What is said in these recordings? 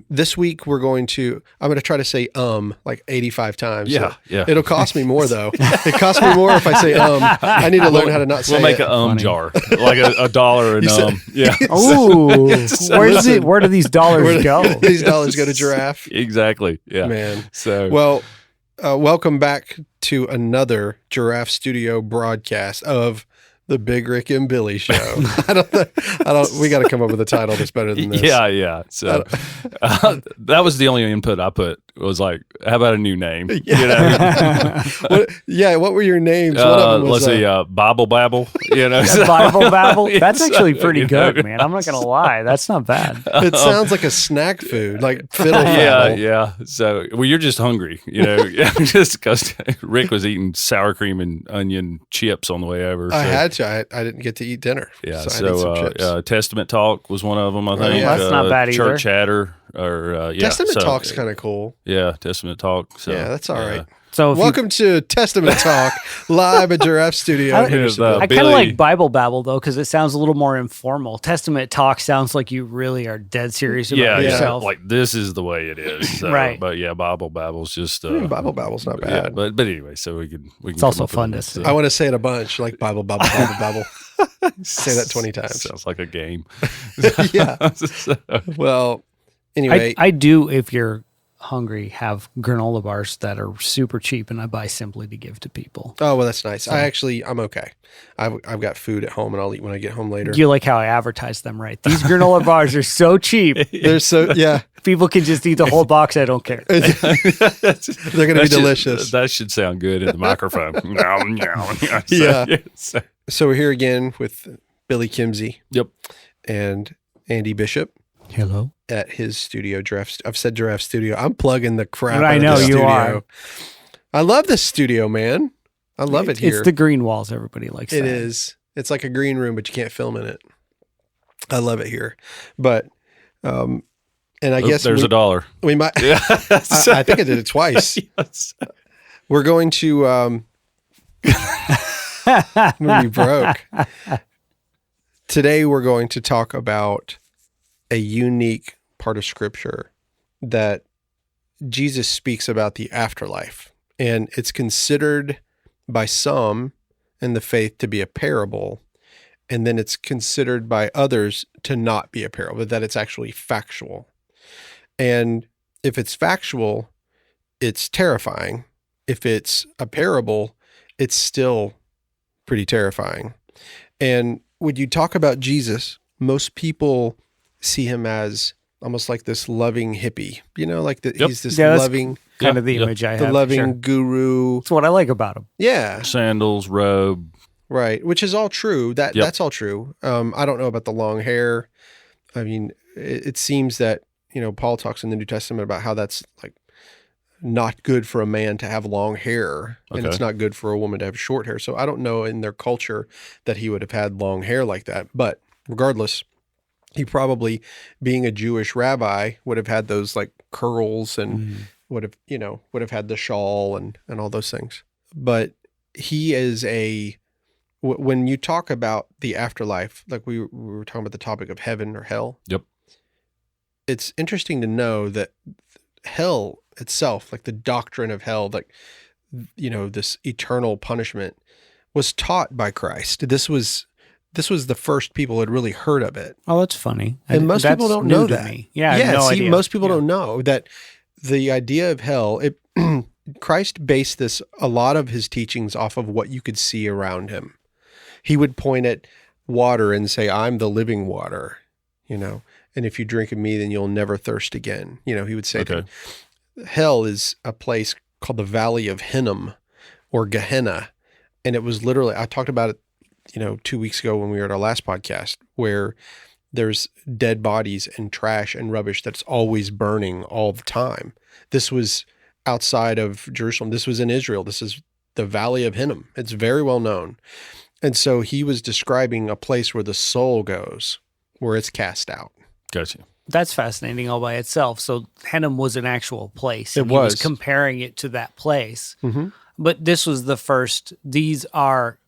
This week I'm going to try to say like 85 times. Yeah, so yeah. It'll cost me more though. It costs me more if I say I need to learn how to not say We'll make it. an jar, like $1 and Yeah. Ooh, where do these dollars go? These dollars go to giraffe. Exactly. Yeah. Man. So well, welcome back to another Giraffe Studio broadcast of the Big Rick and Billy Show. I don't. We got to come up with a title that's better than this. Yeah. So that was the only input I put. Was like, how about a new name? Yeah. What were your names? One of them was, let's see, Bible Babble. Bible Babble. That's actually pretty good, man. I'm not gonna lie. That's not bad. It sounds like a snack food, like fiddle faddle. Yeah. So, you're just hungry, just because Rick was eating sour cream and onion chips on the way over. I had to. I didn't get to eat dinner. Yeah. So I had some chips. Testament Talk was one of them. I think that's not bad either. Church Chatter. Testament Talk's kind of cool. Yeah, Testament Talk. So, yeah, that's all right. So welcome to Testament Talk live at Giraffe Studio. I kind of like Bible Babble though, because it sounds a little more informal. Testament Talk sounds like you really are dead serious about yourself. Like this is the way it is. So, right. But yeah, Bible Babble's just Bible Babble's not bad. Yeah, but anyway, so we can. It's also fun to say. I want to say it a bunch, like Bible Babble. Say that 20 times. Sounds like a game. Yeah. Well. Anyway, I do, if you're hungry, have granola bars that are super cheap, and I buy simply to give to people. Oh, well, that's nice. So, I'm okay. I've got food at home, and I'll eat when I get home later. You like how I advertise them, right? These granola bars are so cheap. They're so, yeah. People can just eat the whole box. I don't care. They're going to be delicious. That should sound good in the microphone. Yeah. So we're here again with Billy Kimzey. Yep. And Andy Bishop. Hello. At his studio, Giraffe. I've said Giraffe Studio. I'm plugging the crap I out know of the you studio. are. I love this studio, man. I love it here. It's the green walls. Everybody likes it. That. It is. It's like a green room, but you can't film in it. I love it here. But, and I guess there's $1. We might. Yeah. I think I did it twice. Yes. We're going to. I'm gonna be broke. Today we're going to talk about a unique part of Scripture that Jesus speaks about the afterlife, and it's considered by some in the faith to be a parable, and then it's considered by others to not be a parable, that it's actually factual. And if it's factual, it's terrifying. If it's a parable, it's still pretty terrifying. And when you talk about Jesus, most people see him as almost like this loving hippie, like he's this loving kind of the image I have. The loving guru. That's what I like about him. Yeah. Sandals, robe. Right. Which is all true. That's all true. I don't know about the long hair. I mean, it seems that, Paul talks in the New Testament about how that's like not good for a man to have long hair, and it's not good for a woman to have short hair. So I don't know in their culture that he would have had long hair like that. But regardless, he probably, being a Jewish rabbi, would have had those like curls and would have had the shawl and all those things. But he is when you talk about the afterlife, like we were talking about the topic of heaven or hell. Yep. It's interesting to know that hell itself, like the doctrine of hell, like, this eternal punishment was taught by Christ. This was the first people who had really heard of it. Oh, that's funny. And most people don't know that. Me. Yeah, I have no idea. Most people don't know that the idea of hell, Christ based a lot of his teachings off of what you could see around him. He would point at water and say, I'm the living water, and if you drink of me, then you'll never thirst again. He would say that. Hell is a place called the Valley of Hinnom or Gehenna. And it was literally, I talked about it, 2 weeks ago when we were at our last podcast, where there's dead bodies and trash and rubbish that's always burning all the time. This was outside of Jerusalem. This was in Israel. This is the Valley of Hinnom. It's very well known. And so he was describing a place where the soul goes, where it's cast out. Gotcha. That's fascinating all by itself. So Hinnom was an actual place. It and was. He was comparing it to that place. Mm-hmm. But this was the first, these are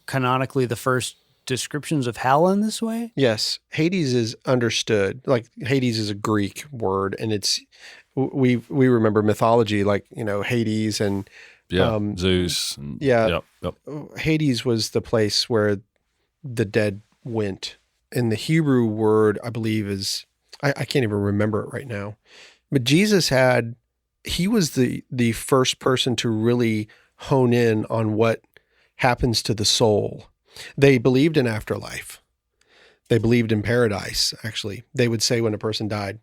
canonically the first descriptions of hell in this way? Yes. Hades is understood. Like Hades is a Greek word, and we remember mythology like, Hades and Zeus. And, yep. Hades was the place where the dead went. And the Hebrew word, I believe, is, I can't even remember it right now. But Jesus he was the first person to really hone in on what happens to the soul. They believed in afterlife. They believed in paradise, actually. They would say when a person died,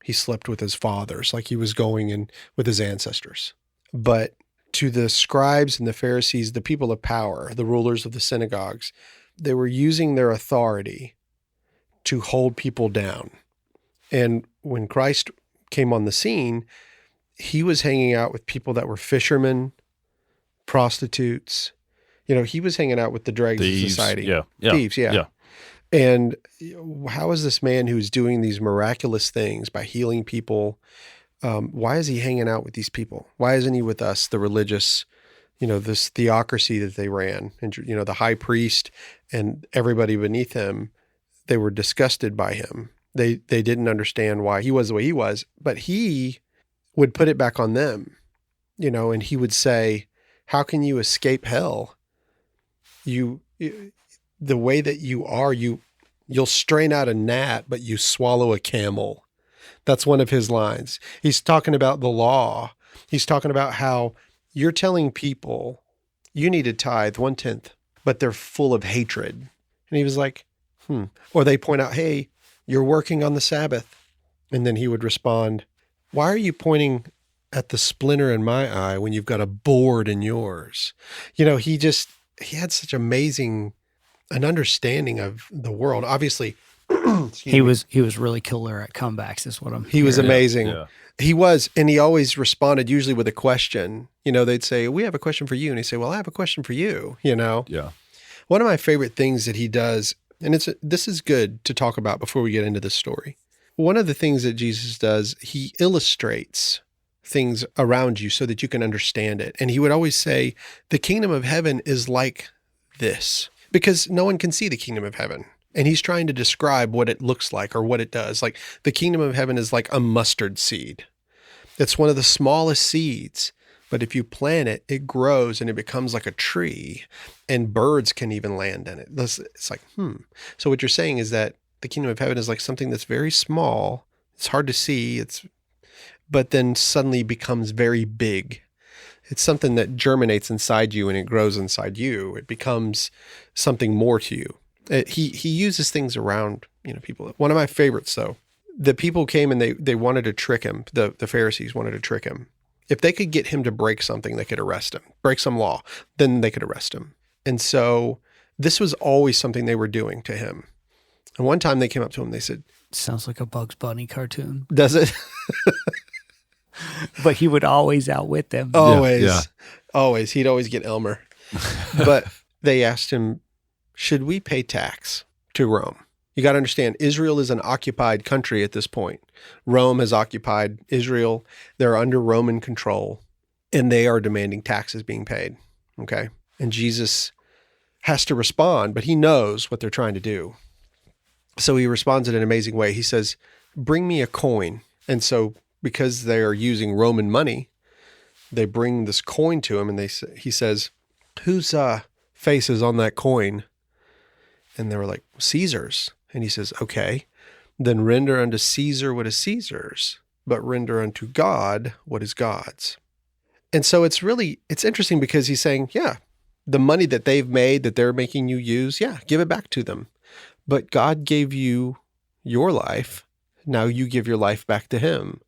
he slept with his fathers, like he was going in with his ancestors. But to the scribes and the Pharisees, the people of power, the rulers of the synagogues, they were using their authority to hold people down. And when Christ came on the scene, he was hanging out with people that were fishermen, prostitutes. He was hanging out with the dregs of society. Thieves, yeah. And how is this man who's doing these miraculous things by healing people, why is he hanging out with these people? Why isn't he with us, the religious, this theocracy that they ran? And, the high priest and everybody beneath him, they were disgusted by him. They didn't understand why he was the way he was, but he would put it back on them, and he would say, how can you escape hell? The way that you are, you'll strain out a gnat, but you swallow a camel. That's one of his lines. He's talking about the law. He's talking about how you're telling people you need to tithe 1/10, but they're full of hatred. And he was like, Or they point out, hey, you're working on the Sabbath. And then he would respond, why are you pointing at the splinter in my eye when you've got a board in yours? He had such an understanding of the world. Obviously, he was really killer at comebacks, is what I'm hearing. He was amazing. Yeah. He was, and he always responded usually with a question. They'd say, we have a question for you. And he'd say, well, I have a question for you, Yeah. One of my favorite things that he does, and this is good to talk about before we get into this story. One of the things that Jesus does, he illustrates things around you so that you can understand it. And he would always say, the kingdom of heaven is like this, because no one can see the kingdom of heaven. And he's trying to describe what it looks like or what it does. Like the kingdom of heaven is like a mustard seed. It's one of the smallest seeds, but if you plant it, it grows and it becomes like a tree, and birds can even land in it. It's like, So what you're saying is that the kingdom of heaven is like something that's very small. It's hard to see. But then suddenly becomes very big. It's something that germinates inside you and it grows inside you. It becomes something more to you. He uses things around, people. One of my favorites, though, the people came and they wanted to trick him. The Pharisees wanted to trick him. If they could get him to break something, they could arrest him. Break some law, then they could arrest him. And so this was always something they were doing to him. And one time they came up to him, they said, sounds like a Bugs Bunny cartoon. Does it? But he would always outwit them. Always. Yeah. Always. He'd always get Elmer. But they asked him, should we pay tax to Rome? You got to understand, Israel is an occupied country at this point. Rome has occupied Israel. They're under Roman control, and they are demanding taxes being paid. Okay? And Jesus has to respond, but he knows what they're trying to do. So he responds in an amazing way. He says, bring me a coin. And so because they are using Roman money, they bring this coin to him, and he says, whose face is on that coin? And they were like, Caesar's. And he says, okay, then render unto Caesar what is Caesar's, but render unto God what is God's. And so it's interesting because he's saying, yeah, the money that they've made, that they're making you use, yeah, give it back to them. But God gave you your life. Now you give your life back to him.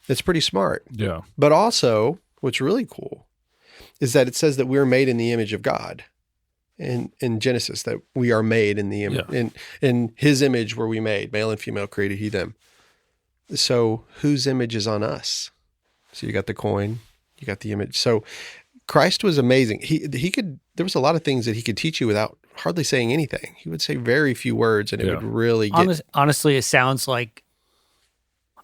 It's pretty smart. Yeah. But also, what's really cool is that it says that we're made in the image of God. In Genesis, that we are made in the image, in his image were we made, male and female created he them. So whose image is on us? So you got the coin, you got the image. So Christ was amazing. There was a lot of things that he could teach you without hardly saying anything. He would say very few words, and it would really get. Honestly, it sounds like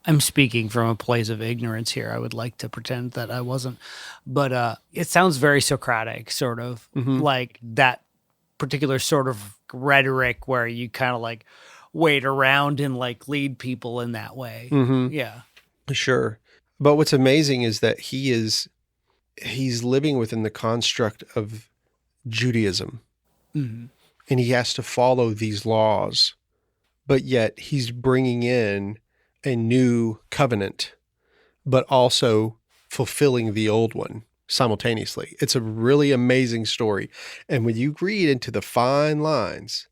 I'm speaking from a place of ignorance here. I would like to pretend that I wasn't, but it sounds very Socratic, sort of like that particular sort of rhetoric where you kind of like wait around and like lead people in that way. Mm-hmm. Yeah. Sure. But what's amazing is that he's living within the construct of Judaism, Mm-hmm. and he has to follow these laws, but yet he's bringing in a new covenant, but also fulfilling the old one simultaneously. It's a really amazing story. And when you read into the fine lines,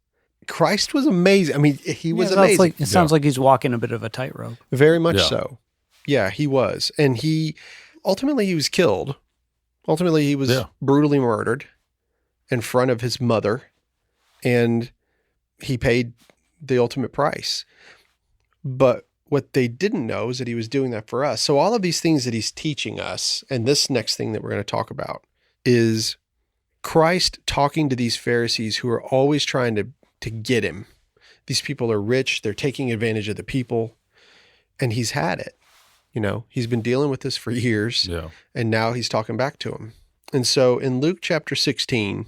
Christ was amazing. I mean, he was amazing. It sounds like he's walking a bit of a tightrope. Very much so. Yeah, he was. And he was killed. Ultimately, he was brutally murdered in front of his mother, and he paid the ultimate price. But what they didn't know is that he was doing that for us. So all of these things that he's teaching us, and this next thing that we're going to talk about, is Christ talking to these Pharisees who are always trying to get him. These people are rich. They're taking advantage of the people, and he's had it. You know, he's been dealing with this for years, and now he's talking back to him. And so in Luke chapter 16,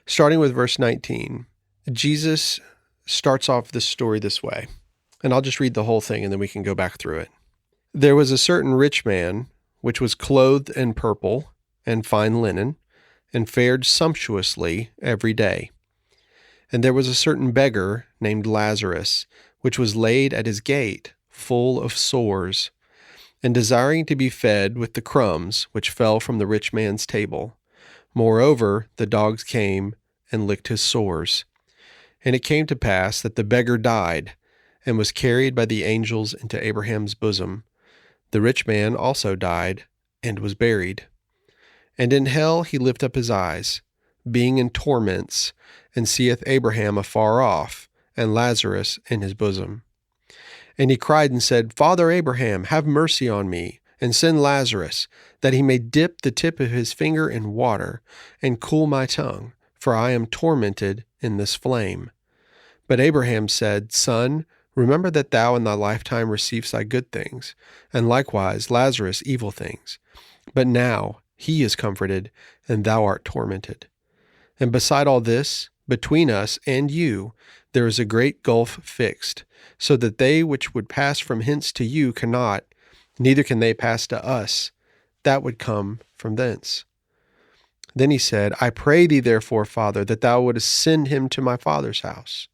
starting with verse 19, Jesus starts off this story this way. And I'll just read the whole thing and then we can go back through it. There was a certain rich man, which was clothed in purple and fine linen, and fared sumptuously every day. And there was a certain beggar named Lazarus, which was laid at his gate, full of sores, and desiring to be fed with the crumbs which fell from the rich man's table. Moreover, the dogs came and licked his sores. And it came to pass that the beggar died, and was carried by the angels into Abraham's bosom. The rich man also died, and was buried. And in hell he lift up his eyes, being in torments, and seeth Abraham afar off, and Lazarus in his bosom. And he cried and said, Father Abraham, have mercy on me, and send Lazarus, that he may dip the tip of his finger in water, and cool my tongue, for I am tormented in this flame. But Abraham said, Son, remember that thou in thy lifetime receivest thy good things, and likewise Lazarus evil things. But now he is comforted, and thou art tormented. And beside all this, between us and you, there is a great gulf fixed, so that they which would pass from hence to you cannot, neither can they pass to us, that would come from thence. Then he said, I pray thee therefore, Father, that thou wouldest send him to my father's house.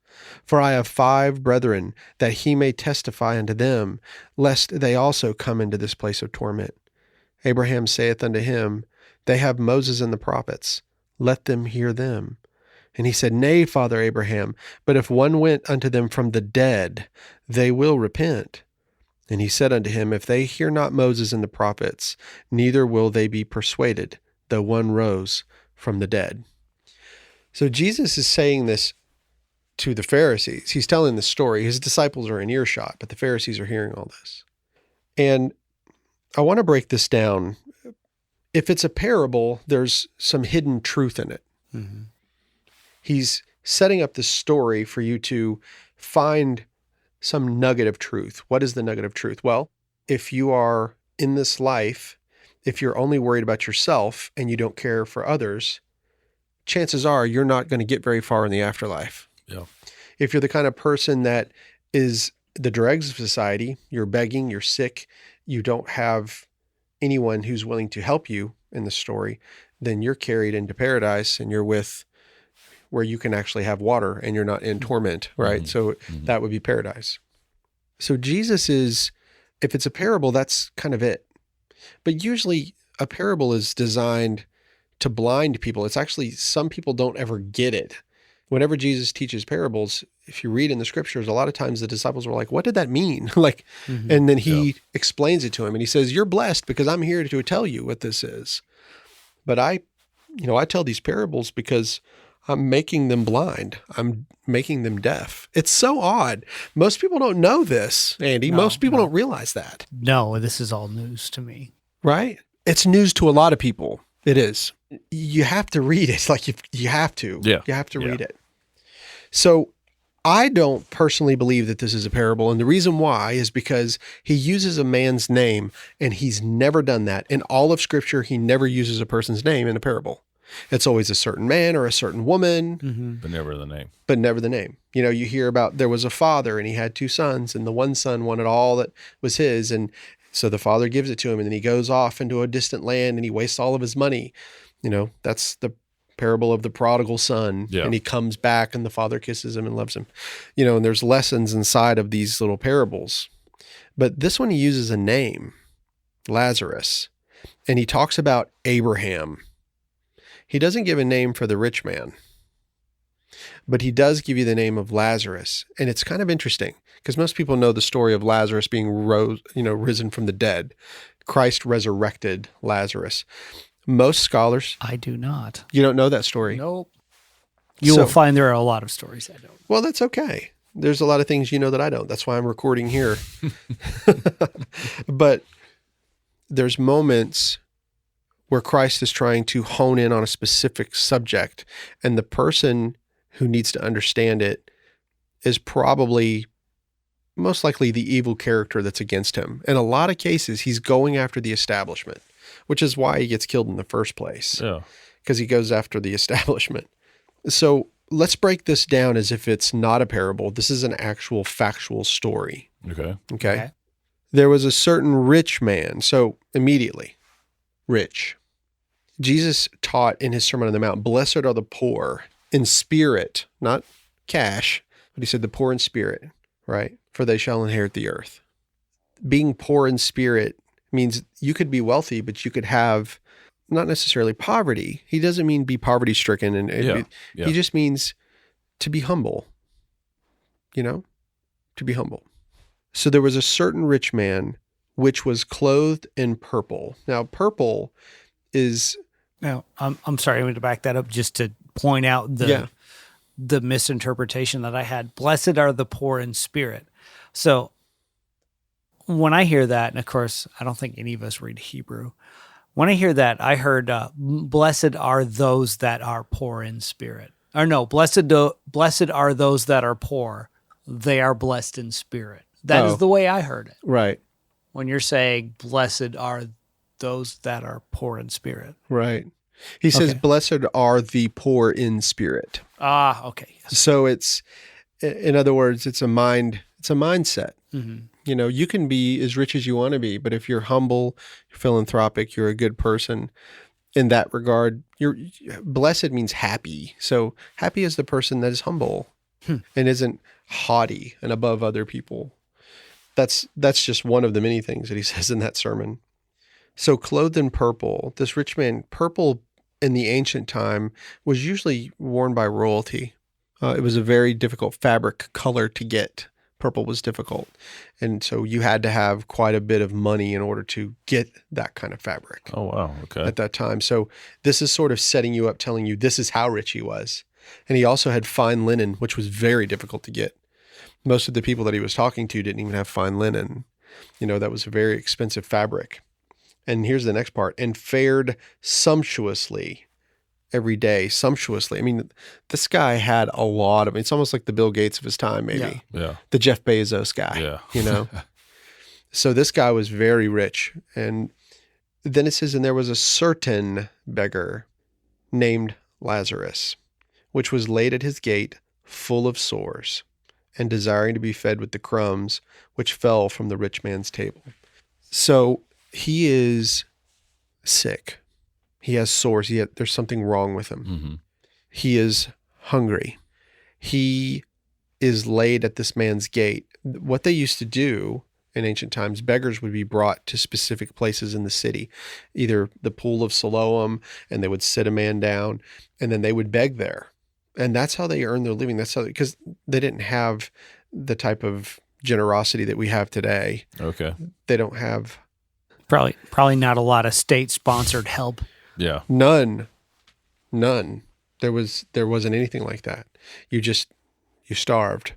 For I have 5 brethren, that he may testify unto them, lest they also come into this place of torment. Abraham saith unto him, They have Moses and the prophets, let them hear them. And he said, Nay, Father Abraham, but if one went unto them from the dead, they will repent. And he said unto him, If they hear not Moses and the prophets, neither will they be persuaded, though one rose from the dead. So Jesus is saying this to the Pharisees. He's telling the story. His disciples are in earshot, but the Pharisees are hearing all this. And I want to break this down. If it's a parable, there's some hidden truth in it. Mm-hmm. He's setting up this story for you to find some nugget of truth. What is the nugget of truth? Well, if you are in this life, if you're only worried about yourself and you don't care for others, chances are you're not going to get very far in the afterlife. Yeah. If you're the kind of person that is the dregs of society, you're begging, you're sick, you don't have anyone who's willing to help you in the story, then you're carried into paradise and you're with where you can actually have water and you're not in torment, right? So that would be paradise. So Jesus is, if it's a parable, that's kind of it. But usually a parable is designed to blind people. It's actually, some people don't ever get it. Whenever Jesus teaches parables, if you read in the scriptures, a lot of times the disciples were like, what did that mean? And then he explains it to him and he says, you're blessed because I'm here to tell you what this is. But I tell these parables because I'm making them blind. I'm making them deaf. It's so odd. Most people don't know this, Andy. Most people don't realize that. No, this is all news to me. Right? It's news to a lot of people. It is. You have to read it. Like you have to. Yeah. You have to read it. So I don't personally believe that this is a parable. And the reason why is because he uses a man's name and he's never done that. In all of scripture, he never uses a person's name in a parable. It's always a certain man or a certain woman, but never the name. But never the name. You know, you hear about there was a father and he had 2 sons, and the one son wanted all that was his, and so the father gives it to him, and then he goes off into a distant land and he wastes all of his money. You know, that's the parable of the prodigal son. Yeah. And he comes back and the father kisses him and loves him. You know, and there's lessons inside of these little parables. But this one he uses a name, Lazarus, and he talks about Abraham. He doesn't give a name for the rich man, but he does give you the name of Lazarus. And it's kind of interesting because most people know the story of Lazarus being risen from the dead. Christ resurrected Lazarus. Most scholars... I do not. You don't know that story? Nope. You will find there are a lot of stories I don't know. Well, that's okay. There's a lot of things you know that I don't. That's why I'm recording here. But there's moments where Christ is trying to hone in on a specific subject, and the person who needs to understand it is probably most likely the evil character that's against him. In a lot of cases, he's going after the establishment, which is why he gets killed in the first place. Yeah. Because he goes after the establishment. So let's break this down as if it's not a parable. This is an actual factual story. Okay. There was a certain rich man. So immediately, rich. Jesus taught in his Sermon on the Mount, blessed are the poor in spirit, not cash, but he said the poor in spirit, right? For they shall inherit the earth. Being poor in spirit means you could be wealthy, but you could have not necessarily poverty. He doesn't mean be poverty stricken. He just means to be humble, to be humble. So there was a certain rich man which was clothed in purple. Now, purple is... Now, I'm sorry, I'm going to back that up just to point out the misinterpretation that I had. Blessed are the poor in spirit. So when I hear that, and of course, I don't think any of us read Hebrew. When I hear that, I heard, blessed are those that are poor in spirit. Or no, blessed are those that are poor. They are blessed in spirit. That is the way I heard it. Right. When you're saying, blessed are those that are poor in spirit. Right. He says, blessed are the poor in spirit. Ah, okay. Yes. So it's, in other words, it's a mindset. Mm-hmm. You know, you can be as rich as you want to be, but if you're humble, you're philanthropic, you're a good person in that regard, blessed means happy. So happy is the person that is humble and isn't haughty and above other people. That's just one of the many things that he says in that sermon. So clothed in purple, this rich man, purple in the ancient time was usually worn by royalty. It was a very difficult fabric color to get. Purple was difficult. And so you had to have quite a bit of money in order to get that kind of fabric. Oh, wow. Okay. At that time. So this is sort of setting you up, telling you this is how rich he was. And he also had fine linen, which was very difficult to get. Most of the people that he was talking to didn't even have fine linen. You know, that was a very expensive fabric. And here's the next part. And fared sumptuously every day, sumptuously. I mean, this guy had a lot of, it's almost like the Bill Gates of his time, maybe. Yeah. The Jeff Bezos guy, you know? So this guy was very rich. And then it says, and there was a certain beggar named Lazarus, which was laid at his gate full of sores and desiring to be fed with the crumbs which fell from the rich man's table. So he is sick. He has sores. There's something wrong with him. Mm-hmm. He is hungry. He is laid at this man's gate. What they used to do in ancient times, beggars would be brought to specific places in the city, either the pool of Siloam, and they would sit a man down, and then they would beg there. And that's how they earned their living. That's how, because they didn't have the type of generosity that we have today. Okay. They don't have... Probably not a lot of state-sponsored help. Yeah. None. There wasn't anything like that. You starved,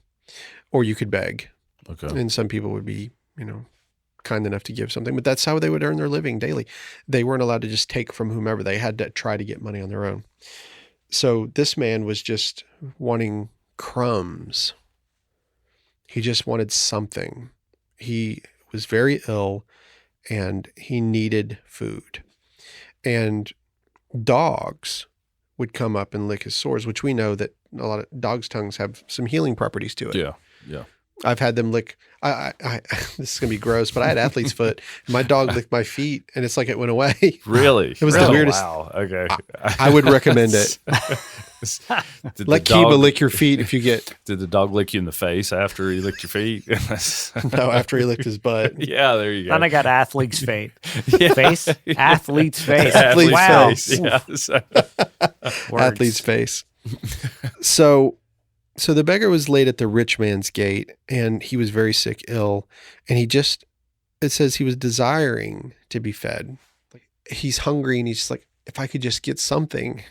or you could beg. Okay. And some people would be, kind enough to give something, but that's how they would earn their living daily. They weren't allowed to just take from whomever. They had to try to get money on their own. So this man was just wanting crumbs. He just wanted something. He was very ill and he needed food. And dogs would come up and lick his sores, which we know that a lot of dogs' tongues have some healing properties to it. Yeah. Yeah. I've had them lick. I this is gonna be gross, but I had athlete's foot. My dog licked my feet, and it's like it went away. Really? It was the weirdest. Wow. Okay. I would recommend it. Did Let the dog- Kiba lick your feet if you get. Did the dog lick you in the face after he licked your feet? No, after he licked his butt. Yeah, there you go. Then I got athlete's face. Yeah. Face? Athlete's face. Athlete's Wow. face. Yeah. So- Words. Athlete's face. So the beggar was laid at the rich man's gate, and he was very sick, ill, and it says he was desiring to be fed. Like, he's hungry, and he's just like, if I could just get something,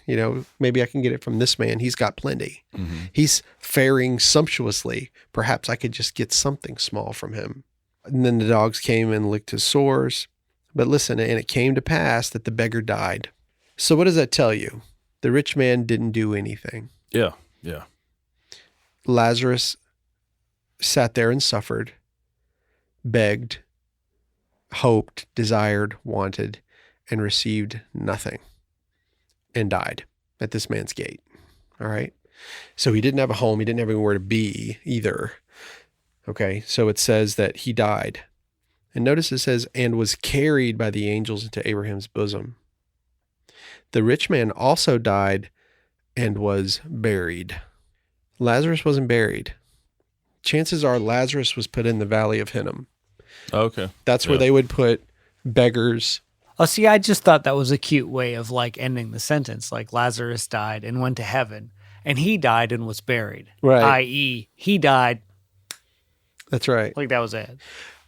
maybe I can get it from this man. He's got plenty. Mm-hmm. He's faring sumptuously. Perhaps I could just get something small from him. And then the dogs came and licked his sores. But listen, and it came to pass that the beggar died. So what does that tell you? The rich man didn't do anything. Yeah. Yeah. Lazarus sat there and suffered, begged, hoped, desired, wanted, and received nothing, and died at this man's gate. All right. So he didn't have a home. He didn't have anywhere to be either. Okay. So it says that he died. And notice it says, and was carried by the angels into Abraham's bosom. The rich man also died and was buried. Lazarus wasn't buried. Chances are Lazarus was put in the Valley of Hinnom. Okay. That's where they would put beggars. Oh, see, I just thought that was a cute way of like ending the sentence. Like Lazarus died and went to heaven, and he died and was buried. Right. I.e., he died. That's right. Like that was it.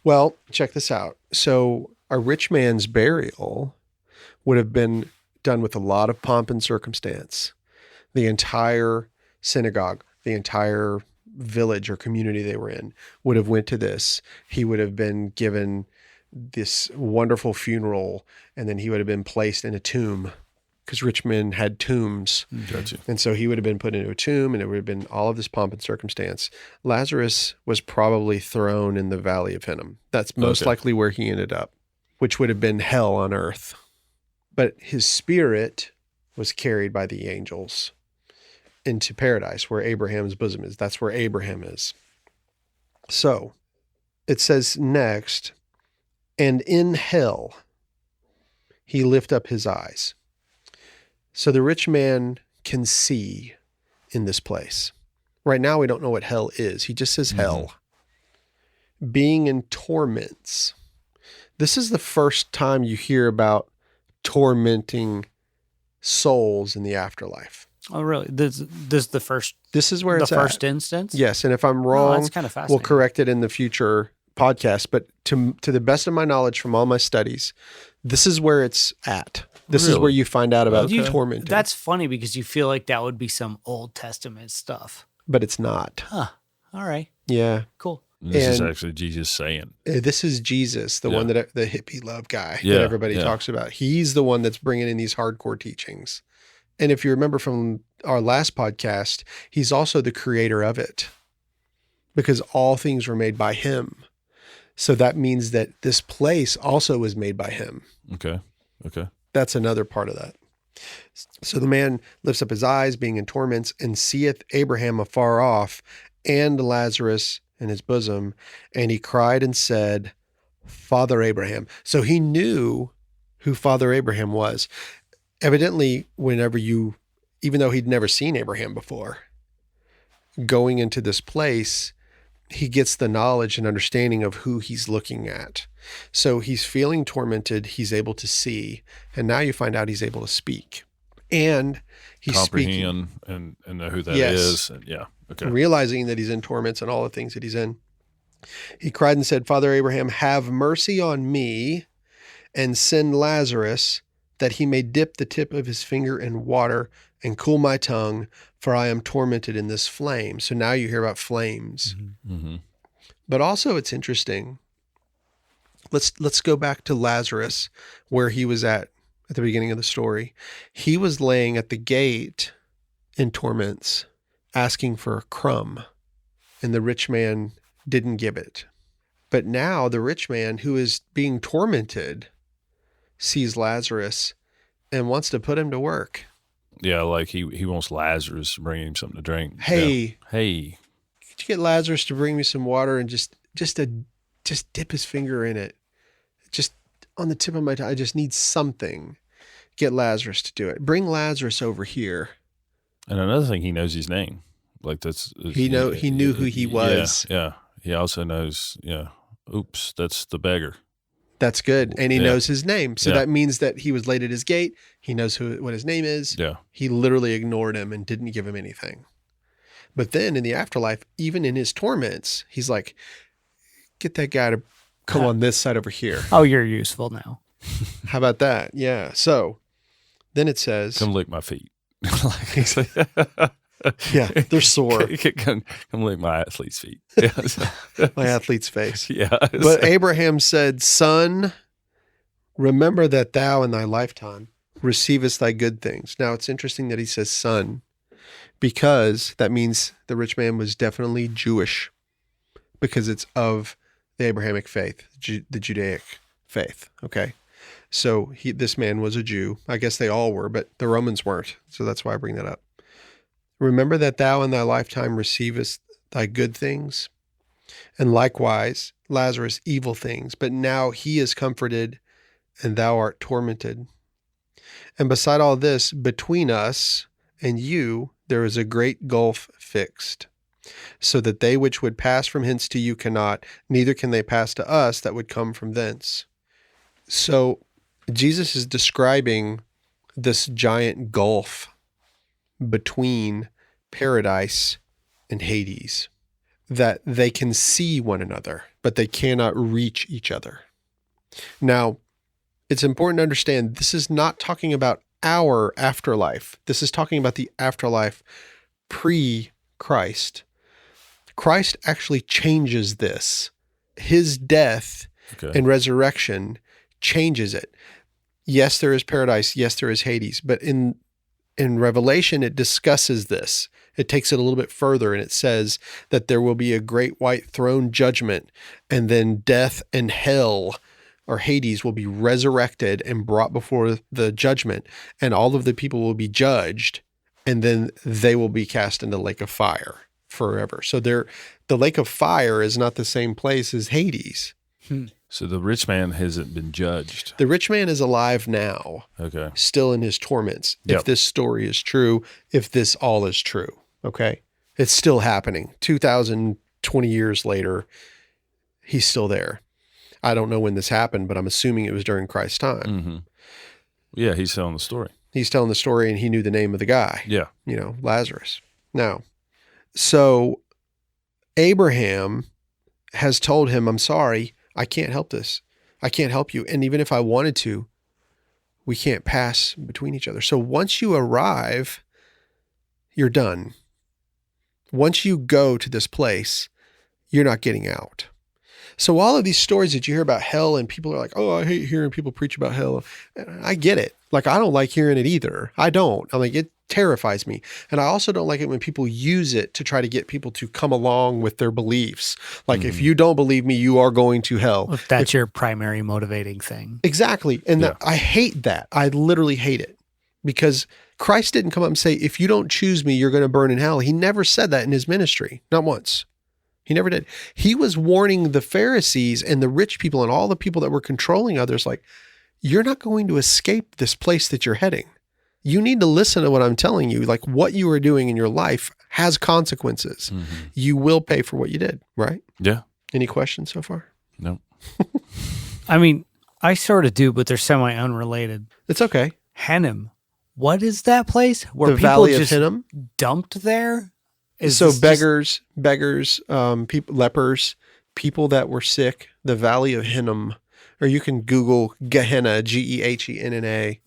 Well, check this out. So a rich man's burial would have been done with a lot of pomp and circumstance. The entire synagogue, the entire village or community they were in would have went to this. He would have been given this wonderful funeral, and then he would have been placed in a tomb, because rich men had tombs. Gotcha. And so he would have been put into a tomb, and it would have been all of this pomp and circumstance. Lazarus was probably thrown in the Valley of Hinnom. That's most likely where he ended up, which would have been hell on earth. But his spirit was carried by the angels into paradise, where Abraham's bosom is. That's where Abraham is. So it says next, and in hell he lift up his eyes. So the rich man can see in this place. Right now we don't know what hell is. He just says hell. Being in torments. This is the first time you hear about tormenting souls in the afterlife. Oh, really? This is the first. This is where the it's first at. instance. Yes, and if I'm wrong, that's kind of fascinating. we'll correct it in the future podcast. But to the best of my knowledge from all my studies, this is where it's at. This is where you find out about tormenting. That's funny because you feel like that would be some Old Testament stuff. But it's not. Huh. All right. Yeah. Cool. This is actually Jesus saying. This is Jesus, the one that the hippie love guy Yeah, that everybody talks about. He's the one that's bringing in these hardcore teachings. And if you remember from our last podcast, he's also the creator of it, because all things were made by him. So that means that this place also was made by him. Okay. That's another part of that. So the man lifts up his eyes, being in torments, and seeth Abraham afar off, and Lazarus in his bosom. And he cried and said, Father Abraham. So he knew who Father Abraham was. Evidently, even though he'd never seen Abraham before, going into this place, he gets the knowledge and understanding of who he's looking at. So he's feeling tormented. He's able to see. And now you find out he's able to speak. And he's comprehend speaking. and know who that is. And okay. Realizing that he's in torments and all the things that he's in. He cried and said, Father Abraham, have mercy on me, and send Lazarus, that he may dip the tip of his finger in water and cool my tongue, for I am tormented in this flame. So now you hear about flames. Mm-hmm. But also it's interesting. Let's go back to Lazarus, where he was at the beginning of the story. He was laying at the gate in torments, asking for a crumb, and the rich man didn't give it. But now the rich man, who is being tormented, sees Lazarus and wants to put him to work. Yeah, like he wants Lazarus to bring him something to drink. Hey, Yeah. Hey. could you get Lazarus to bring me some water and just dip his finger in it? Just on the tip of my tongue. I just need something. Get Lazarus to do it. Bring Lazarus over here. And another thing, he knows his name. Like He knew who he was. Yeah. He also knows, oops, that's the beggar. That's good. And he knows his name. So Yeah. that means that he was late at his gate. He knows what his name is. Yeah. He literally ignored him and didn't give him anything. But then in the afterlife, even in his torments, he's like, get that guy to come on this side over here. Oh, you're useful now. How about that? Yeah. So then it says, Come lick my feet. yeah, they're sore. Come lick my athlete's feet. Yeah. My athlete's face. Yeah. But Abraham said, Son, remember that thou in thy lifetime receivest thy good things. Now it's interesting that he says son, because that means the rich man was definitely Jewish, because it's of the Abrahamic faith, the Judaic faith. Okay. So this man was a Jew. I guess they all were, but the Romans weren't. So that's why I bring that up. Remember that thou in thy lifetime receivest thy good things, and likewise Lazarus evil things, but now he is comforted and thou art tormented. And beside all this, between us and you, there is a great gulf fixed, so that they which would pass from hence to you cannot, neither can they pass to us that would come from thence. So Jesus is describing this giant gulf between paradise and Hades, that they can see one another, but they cannot reach each other. Now, it's important to understand this is not talking about our afterlife. This is talking about the afterlife pre-Christ. Christ actually changes this. His death and resurrection changes it. Yes, there is paradise. Yes, there is Hades. But in Revelation, it discusses this. It takes it a little bit further, and it says that there will be a great white throne judgment, and then death and hell, or Hades, will be resurrected and brought before the judgment, and all of the people will be judged, and then they will be cast into the lake of fire forever. So the lake of fire is not the same place as Hades. So the rich man hasn't been judged. The rich man is alive now, still in his torments. Yep. If this story is true, if this all is true, okay? It's still happening. 2020 years later, he's still there. I don't know when this happened, but I'm assuming it was during Christ's time. Mm-hmm. Yeah, he's telling the story. He's telling the story, and he knew the name of the guy. Yeah. Lazarus. Now, so Abraham has told him, I'm sorry, I can't help this. I can't help you. And even if I wanted to, we can't pass between each other. So once you arrive, you're done. Once you go to this place, you're not getting out. So all of these stories that you hear about hell, and people are like, oh, I hate hearing people preach about hell. I get it. Like, I don't like hearing it either. I don't. I'm like, it terrifies me. And I also don't like it when people use it to try to get people to come along with their beliefs. Like, if you don't believe me, you are going to hell. If that's your primary motivating thing. Exactly. And I hate that. I literally hate it, because Christ didn't come up and say, if you don't choose me, you're going to burn in hell. He never said that in his ministry. Not once. He never did. He was warning the Pharisees and the rich people and all the people that were controlling others, like, you're not going to escape this place that you're heading. You need to listen to what I'm telling you. Like, what you are doing in your life has consequences. Mm-hmm. You will pay for what you did, right? Yeah. Any questions so far? No. I mean, I sort of do, but they're semi-unrelated. It's okay. Hinnom. What is that place? Where the people Valley of just Hinnom? dumped there? So beggars, people, lepers, people that were sick, the Valley of Hinnom, or you can Google Gehenna, Gehenna.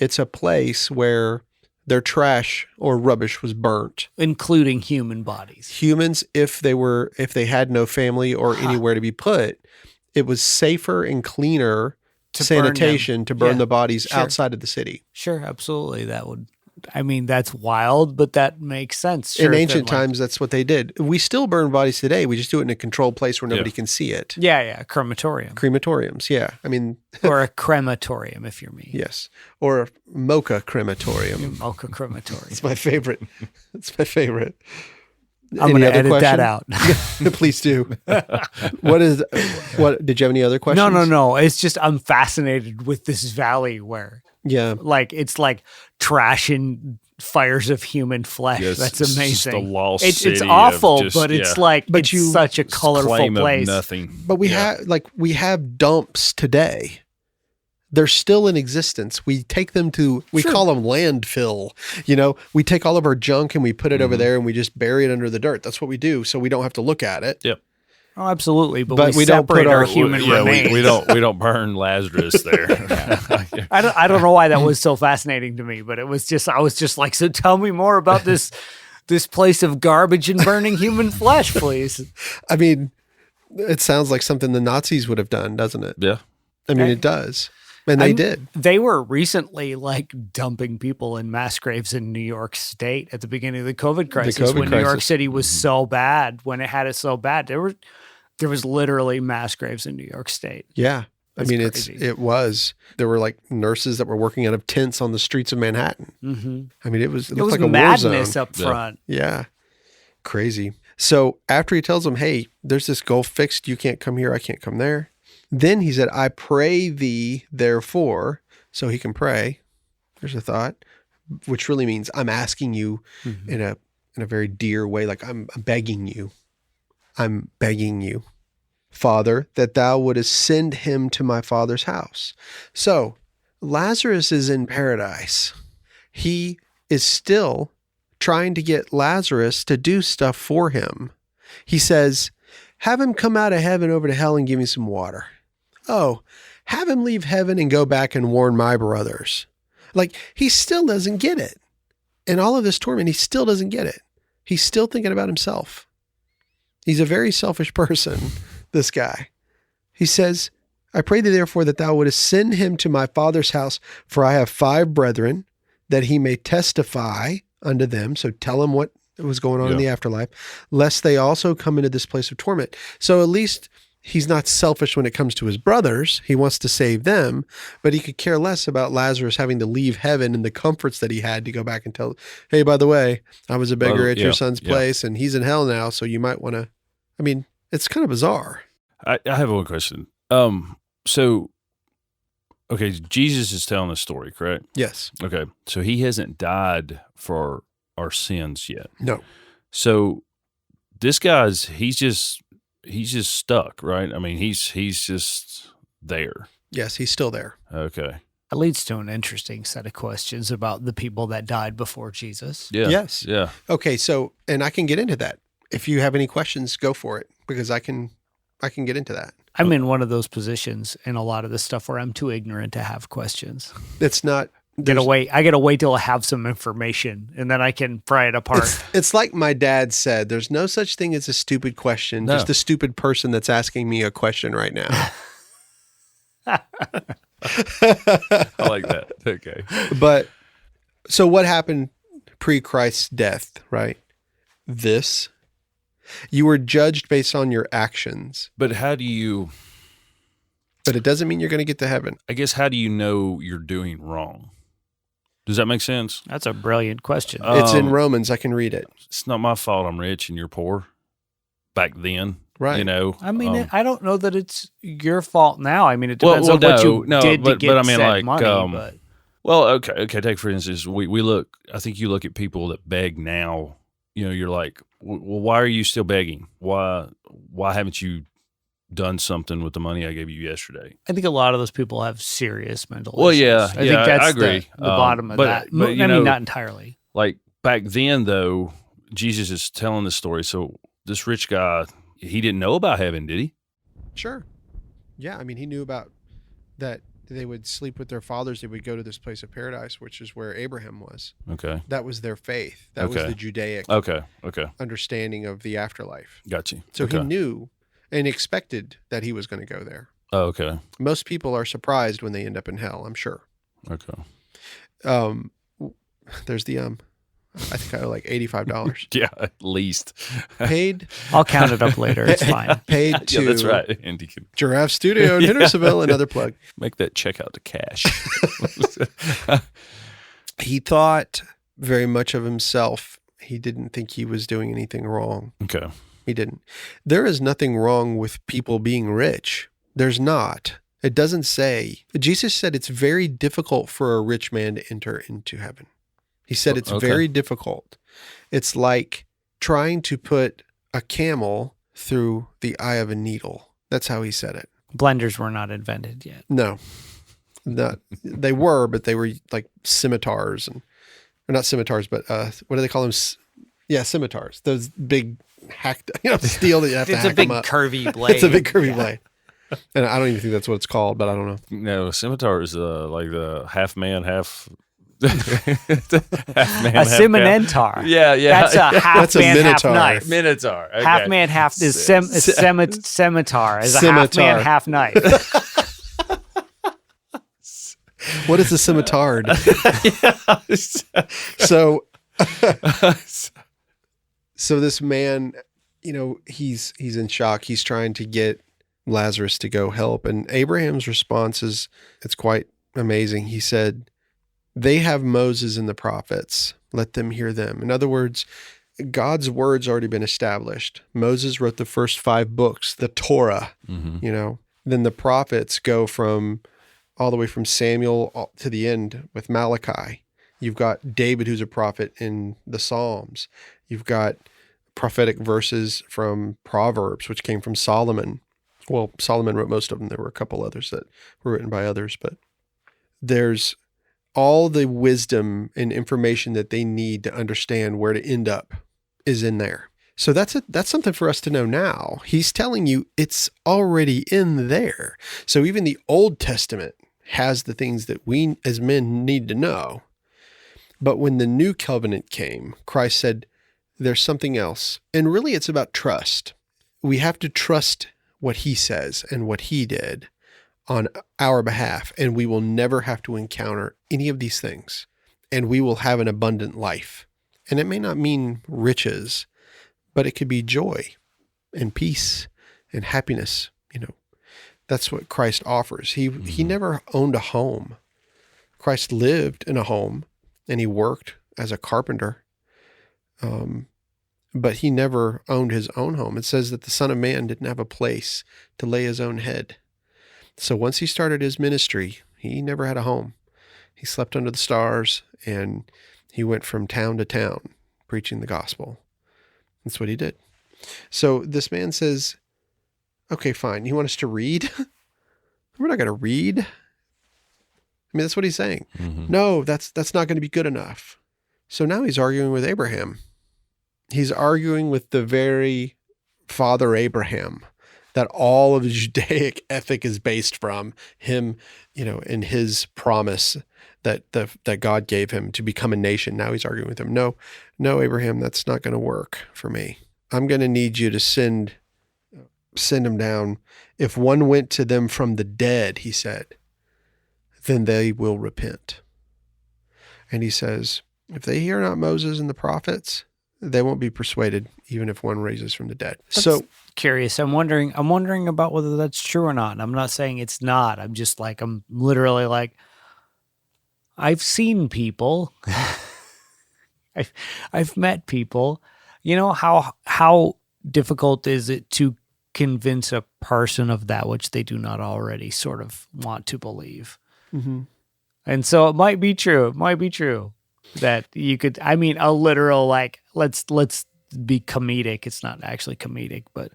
It's a place where their trash or rubbish was burnt. Including human bodies. Humans, if they had no family or anywhere to be put, it was safer and cleaner sanitation to burn the bodies outside of the city. Sure, absolutely. That would I mean, that's wild, but that makes sense. Sure, In ancient times, that's what they did. We still burn bodies today. We just do it in a controlled place where nobody can see it. Yeah, crematorium. Crematoriums, yeah. I mean... or a crematorium, if you're me. Yes. Or a mocha crematorium. Mocha crematorium. It's my favorite. It's my favorite. I'm going to edit that out. Please do. What did you have any other questions? No. It's just I'm fascinated with this valley where it's like trash and fires of human flesh. Yes, that's amazing. It's just a lost it's city awful, just, but it's like it's such a colorful place. Nothing. But we have dumps today. They're still in existence. We take them we call them landfill. We take all of our junk and we put it over there and we just bury it under the dirt. That's what we do. So we don't have to look at it. Yep. Oh, absolutely. But we don't put our human remains. We don't burn Lazarus there. I don't know why that was so fascinating to me, but I was just like, so tell me more about this place of garbage and burning human flesh, please. I mean, it sounds like something the Nazis would have done, doesn't it? Yeah. I mean, it does. And they did. They were recently dumping people in mass graves in New York State at the beginning of the COVID crisis. New York City was so bad, when it had it so bad, there was literally mass graves in New York State. Yeah. Crazy. It was. There were nurses that were working out of tents on the streets of Manhattan. Mm-hmm. I mean, it was like a madness war zone up front. Yeah. Crazy. So after he tells them, hey, there's this gulf fixed, you can't come here, I can't come there. Then he said, I pray thee, therefore, so he can pray. There's a thought, which really means I'm asking you in a very dear way, like I'm begging you. I'm begging you, Father, that thou wouldest send him to my father's house. So Lazarus is in paradise. He is still trying to get Lazarus to do stuff for him. He says, have him come out of heaven over to hell and give me some water. Oh, have him leave heaven and go back and warn my brothers. He still doesn't get it. In all of this torment, he still doesn't get it. He's still thinking about himself. He's a very selfish person, this guy. He says, I pray thee therefore that thou wouldest send him to my father's house, for I have 5 brethren, that he may testify unto them. So tell him what was going on in the afterlife, lest they also come into this place of torment. So at least he's not selfish when it comes to his brothers. He wants to save them, but he could care less about Lazarus having to leave heaven and the comforts that he had to go back and tell, hey, by the way, I was a beggar at your son's place and he's in hell now. So you might want to, I mean, it's kind of bizarre. I have one question. Okay, Jesus is telling this story, correct? Yes. Okay. So he hasn't died for our sins yet. No. So this guy's he's just stuck, right? I mean, he's just there. Yes, he's still there. Okay. That leads to an interesting set of questions about the people that died before Jesus. Yeah. Yes. Yeah. Okay, so and I can get into that. If you have any questions, go for it, because I can get into that. I'm in one of those positions in a lot of this stuff where I'm too ignorant to have questions. It's not I gotta wait till I have some information, and then I can pry it apart. It's like my dad said, there's no such thing as a stupid question, just a stupid person that's asking me a question right now. I like that. Okay. But so what happened pre-Christ's death, right? You were judged based on your actions. But how do you... But it doesn't mean you're going to get to heaven. I guess, how do you know you're doing wrong? Does that make sense? That's a brilliant question. It's in Romans. I can read it. It's not my fault I'm rich and you're poor. Back then. Right. You know? I mean, I don't know that it's your fault now. I mean, it depends on what you did to get said money. But. Well, okay. Take, for instance, we look, I think you look at people that beg now, you know, you're like, well, why are you still begging? Why haven't you done something with the money I gave you yesterday? I think a lot of those people have serious mental issues. Well, yeah, I think that's I agree. The bottom of that. But, I mean, not entirely. Like back then, though, Jesus is telling this story. So this rich guy, he didn't know about heaven, did he? Sure. Yeah, I mean, he knew about that they would sleep with their fathers. They would go to this place of paradise, which is where Abraham was. Okay. That was their faith. That was the Judaic understanding of the afterlife. Got you. So he knew and expected that he was going to go there. Oh, okay. Most people are surprised when they end up in hell, I'm sure. Okay. There's the I think I owe like $85. Yeah, at least. Paid I'll count it up later. It's fine. paid to Yeah, that's right. Andy can Giraffe Studio in Hendersonville, another plug. make that check out to cash. He thought very much of himself. He didn't think he was doing anything wrong. Okay. He didn't. There is nothing wrong with people being rich. There's not. It doesn't say. Jesus said it's very difficult for a rich man to enter into heaven. He said it's very difficult. It's like trying to put a camel through the eye of a needle. That's how he said it. Blenders were not invented yet. No. They were, but they were like scimitars or not scimitars, but what do they call them? Yeah, scimitars. Those big hacked, steel that you have to hack It's a big them up. curvy blade. It's a big curvy blade. And I don't even think that's what it's called, but I don't know. No, a scimitar is like the half man, half. A scimitar. Yeah. That's a half That's a man, half minotaur. knife. Minotaur. Okay. Half man, half is scimitar. Is a half Scimitar. man, half knife. What is a scimitar? So this man, he's in shock. He's trying to get Lazarus to go help. And Abraham's response it's quite amazing. He said, they have Moses and the prophets. Let them hear them. In other words, God's word's already been established. Moses wrote the first 5 books, the Torah, Then the prophets go all the way from Samuel to the end with Malachi. You've got David, who's a prophet in the Psalms. You've got prophetic verses from Proverbs, which came from Solomon. Well, Solomon wrote most of them. There were a couple others that were written by others, but there's all the wisdom and information that they need to understand where to end up is in there. So that's something for us to know now. He's telling you it's already in there. So even the Old Testament has the things that we as men need to know. But when the new covenant came, Christ said, there's something else. And really it's about trust. We have to trust what he says and what he did on our behalf, and we will never have to encounter any of these things, and we will have an abundant life. And it may not mean riches, but it could be joy and peace and happiness. That's what Christ offers. He never owned a home. Christ lived in a home, and he worked as a carpenter, but he never owned his own home. It says that the Son of Man didn't have a place to lay his own head. So once he started his ministry, he never had a home. He slept under the stars, and he went from town to town preaching the gospel. That's what he did. So this man says, okay, fine. You want us to read? We're not going to read. I mean, that's what he's saying. No, that's not going to be good enough. So now he's arguing with Abraham. He's arguing with the very father Abraham that all of the Judaic ethic is based from him, in his promise that God gave him to become a nation. Now he's arguing with him. No, Abraham, that's not going to work for me. I'm going to need you to send him down. If one went to them from the dead, he said, then they will repent. And he says, if they hear not Moses and the prophets, they won't be persuaded, even if one raises from the dead. So curious. I'm wondering about whether that's true or not. And I'm not saying it's not. I'm just I'm literally like, I've seen people. I've met people. How difficult is it to convince a person of that which they do not already sort of want to believe? Mm-hmm. And so it might be true. It might be true that you could, a literal, let's be comedic. It's not actually comedic, but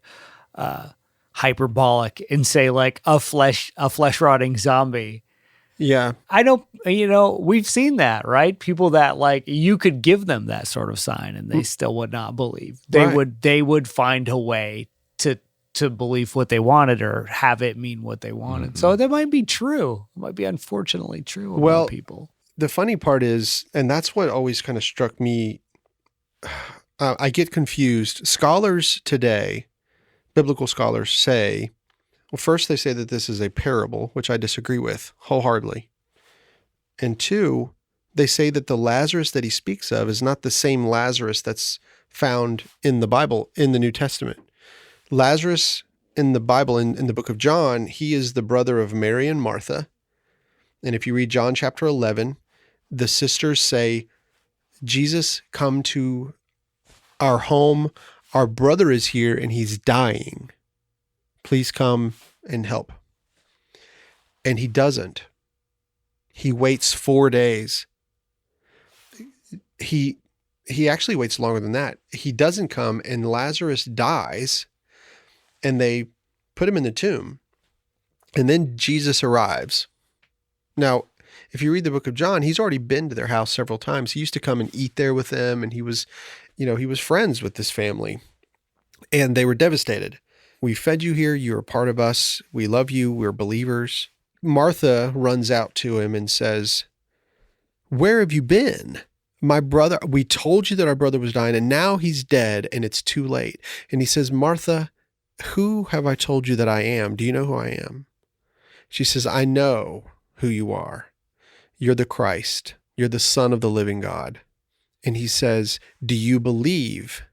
hyperbolic, and say a flesh rotting zombie. Yeah. I don't, we've seen that, right? People that you could give them that sort of sign and they still would not believe. They would find a way to believe what they wanted or have it mean what they wanted. Mm-hmm. So that might be true. It might be unfortunately true about people. The funny part is, and that's what always kind of struck me, I get confused. Scholars today, biblical scholars say, well, first they say that this is a parable, which I disagree with wholeheartedly. And 2, they say that the Lazarus that he speaks of is not the same Lazarus that's found in the Bible, in the New Testament. Lazarus in the Bible, in the book of John, he is the brother of Mary and Martha. And if you read John chapter 11, the sisters say, Jesus, come to our home. Our brother is here and he's dying. Please come and help. And he doesn't. He waits 4 days. He actually waits longer than that. He doesn't come, and Lazarus dies, and they put him in the tomb. And then Jesus arrives. Now, if you read the book of John, he's already been to their house several times. He used to come and eat there with them, and he was friends with this family. And they were devastated. We fed you here. You're a part of us. We love you. We're believers. Martha runs out to him and says, where have you been? My brother, we told you that our brother was dying, and now he's dead, and it's too late. And he says, Martha, who have I told you that I am? Do you know who I am? She says, I know who you are. You're the Christ. You're the Son of the living God. And he says, do you believe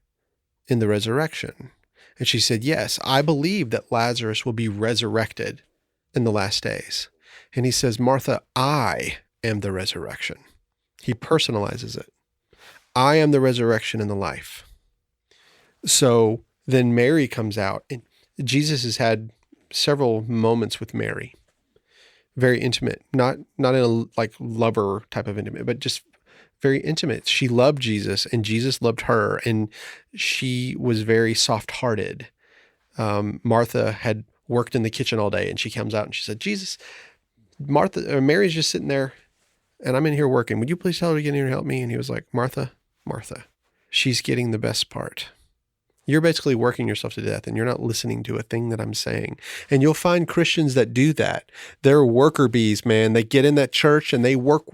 in the resurrection? And she said, yes, I believe that Lazarus will be resurrected in the last days. And he says, Martha, I am the resurrection. He personalizes it. I am the resurrection and the life. So then Mary comes out, and Jesus has had several moments with Mary. Very intimate, not in a like lover type of intimate, but just very intimate. She loved Jesus and Jesus loved her, and she was very soft-hearted. Martha had worked in the kitchen all day, and she comes out and she said, Jesus, Mary's just sitting there and I'm in here working. Would you please tell her to get in here and help me? And he was like, Martha, she's getting the best part. You're basically working yourself to death, and you're not listening to a thing that I'm saying. And you'll find Christians that do that. They're worker bees, man. They get in that church and they work.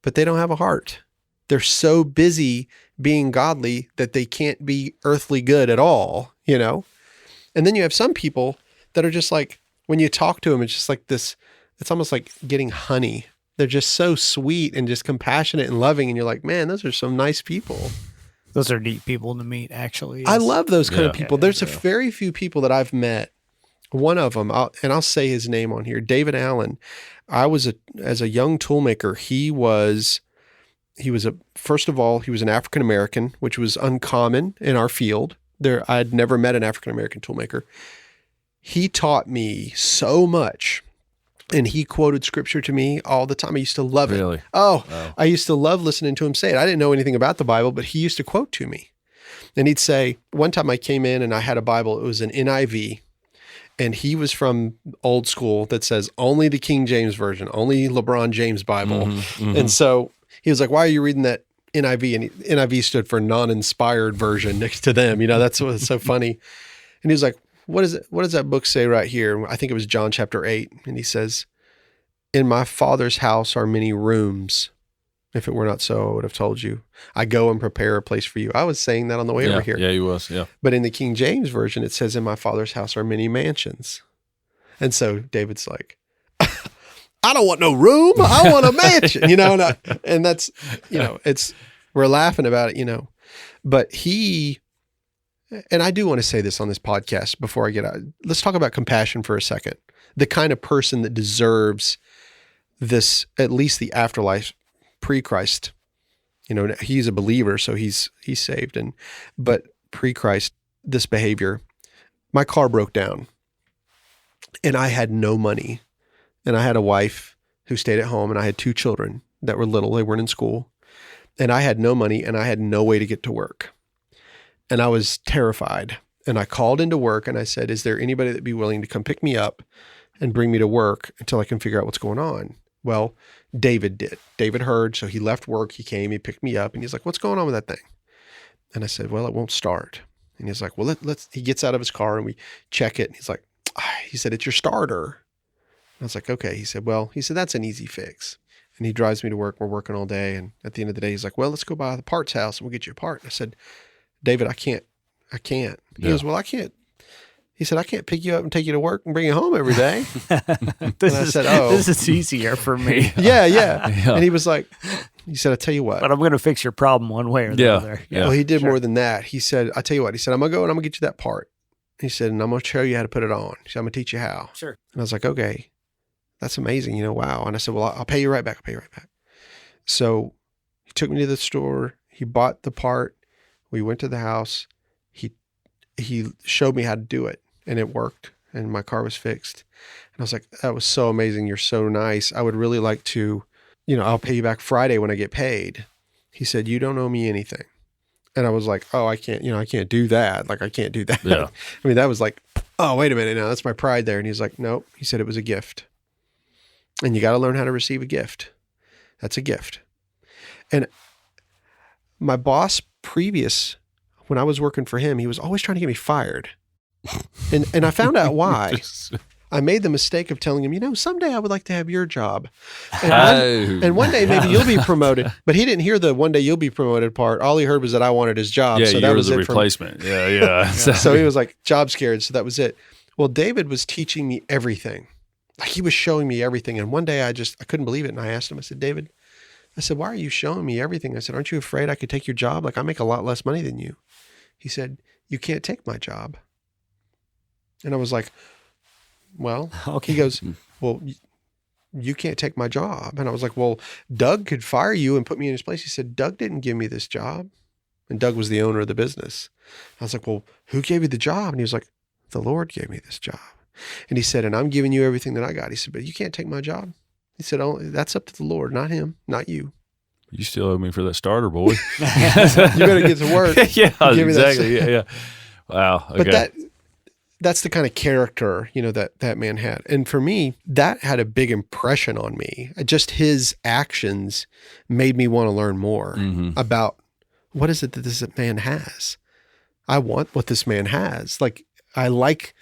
But they don't have a heart. They're so busy being godly that they can't be earthly good at all, you know? And then you have some people that are just like, when you talk to them, it's just like this, it's almost like getting honey. They're just so sweet and just compassionate and loving. And you're like, man, those are some nice people. Those are neat people to meet, actually. Yes. I love those kind of people. There's a very few people that I've met. One of them, I'll say his name on here, David Allen. As a young toolmaker, first of all, he was an African-American, which was uncommon in our field. I had never met an African-American toolmaker. He taught me so much, and he quoted scripture to me all the time. I used to love it. Really? Oh, I used to love listening to him say it. I didn't know anything about the Bible, but he used to quote to me. And he'd say, one time I came in and I had a Bible. It was an NIV. And he was from old school that says only the King James Version, only LeBron James Bible. And so he was like, why are you reading that NIV? And NIV stood for non-inspired version next to them. You know, that's what's so funny. And he was like, what does that book say right here? I think it was John chapter 8. And he says, in my Father's house are many rooms. If it were not so, I would have told you. I go and prepare a place for you. I was saying that on the way over here. Yeah, he was, yeah. But in the King James Version, it says, in my Father's house are many mansions. And so David's like, I don't want no room. I want a mansion, you know? And that's, you know, we're laughing about it, you know. But and I do want to say this on this podcast before I get out. Let's talk about compassion for a second. The kind of person that deserves this, at least the afterlife, pre-Christ. You know, he's a believer, so he's saved. But pre-Christ, this behavior, my car broke down and I had no money. And I had a wife who stayed at home, and I had 2 children that were little. They weren't in school. And I had no money, and I had no way to get to work. And I was terrified. And I called into work and I said, is there anybody that'd be willing to come pick me up and bring me to work until I can figure out what's going on? Well, David did. David heard, so he left work. He came, he picked me up, and he's like, what's going on with that thing? And I said, well, it won't start. And he's like, well, he gets out of his car and we check it. And he's like, he said, it's your starter. I was like, okay. He said, that's an easy fix. And he drives me to work. We're working all day. And at the end of the day, he's like, well, let's go by the parts house and we'll get you a part. And I said, David, I can't. He goes, well, I can't. He said, I can't pick you up and take you to work and bring you home every day. This is easier for me. Yeah. And he was like, he said, I tell you what. But I'm going to fix your problem one way or the other. Yeah. Well, he did more than that. He said, I tell you what. He said, I'm going to go and I'm going to get you that part. He said, and I'm going to show you how to put it on. He said, I'm going to teach you how. Sure. And I was like, okay, that's amazing. Wow. And I said, well, I'll pay you right back. So he took me to the store. He bought the part. We went to the house. He showed me how to do it, and it worked, and my car was fixed. And I was like, that was so amazing. You're so nice. I would really like to, I'll pay you back Friday when I get paid. He said, you don't owe me anything. And I was like, oh, I can't do that. Like, I can't do that. Yeah. I mean, that was like, oh, wait a minute. Now that's my pride there. And he's like, nope. He said it was a gift. And you got to learn how to receive a gift. That's a gift. And my boss previous, when I was working for him, he was always trying to get me fired. And I found out why. I made the mistake of telling him, someday I would like to have your job. And one day maybe you'll be promoted. But he didn't hear the one day you'll be promoted part. All he heard was that I wanted his job. Yeah, so you that were was the it replacement. Yeah. So he was like job scared. So that was it. Well, David was teaching me everything. Like he was showing me everything. And one day I couldn't believe it. And I asked him, I said, David, why are you showing me everything? I said, aren't you afraid I could take your job? Like I make a lot less money than you. He said, you can't take my job. And I was like, well, okay. He goes, well, you can't take my job. And I was like, well, Doug could fire you and put me in his place. He said, Doug didn't give me this job. And Doug was the owner of the business. I was like, well, who gave you the job? And he was like, the Lord gave me this job. And he said, and I'm giving you everything that I got. He said, but you can't take my job. He said, oh, that's up to the Lord, not him, not you. You still owe me for that starter, boy. You better get to work. Yeah, exactly. Yeah. Wow. Okay. But that's the kind of character, that man had. And for me, that had a big impression on me. Just his actions made me want to learn more about what is it that this man has. I want what this man has. Like, I like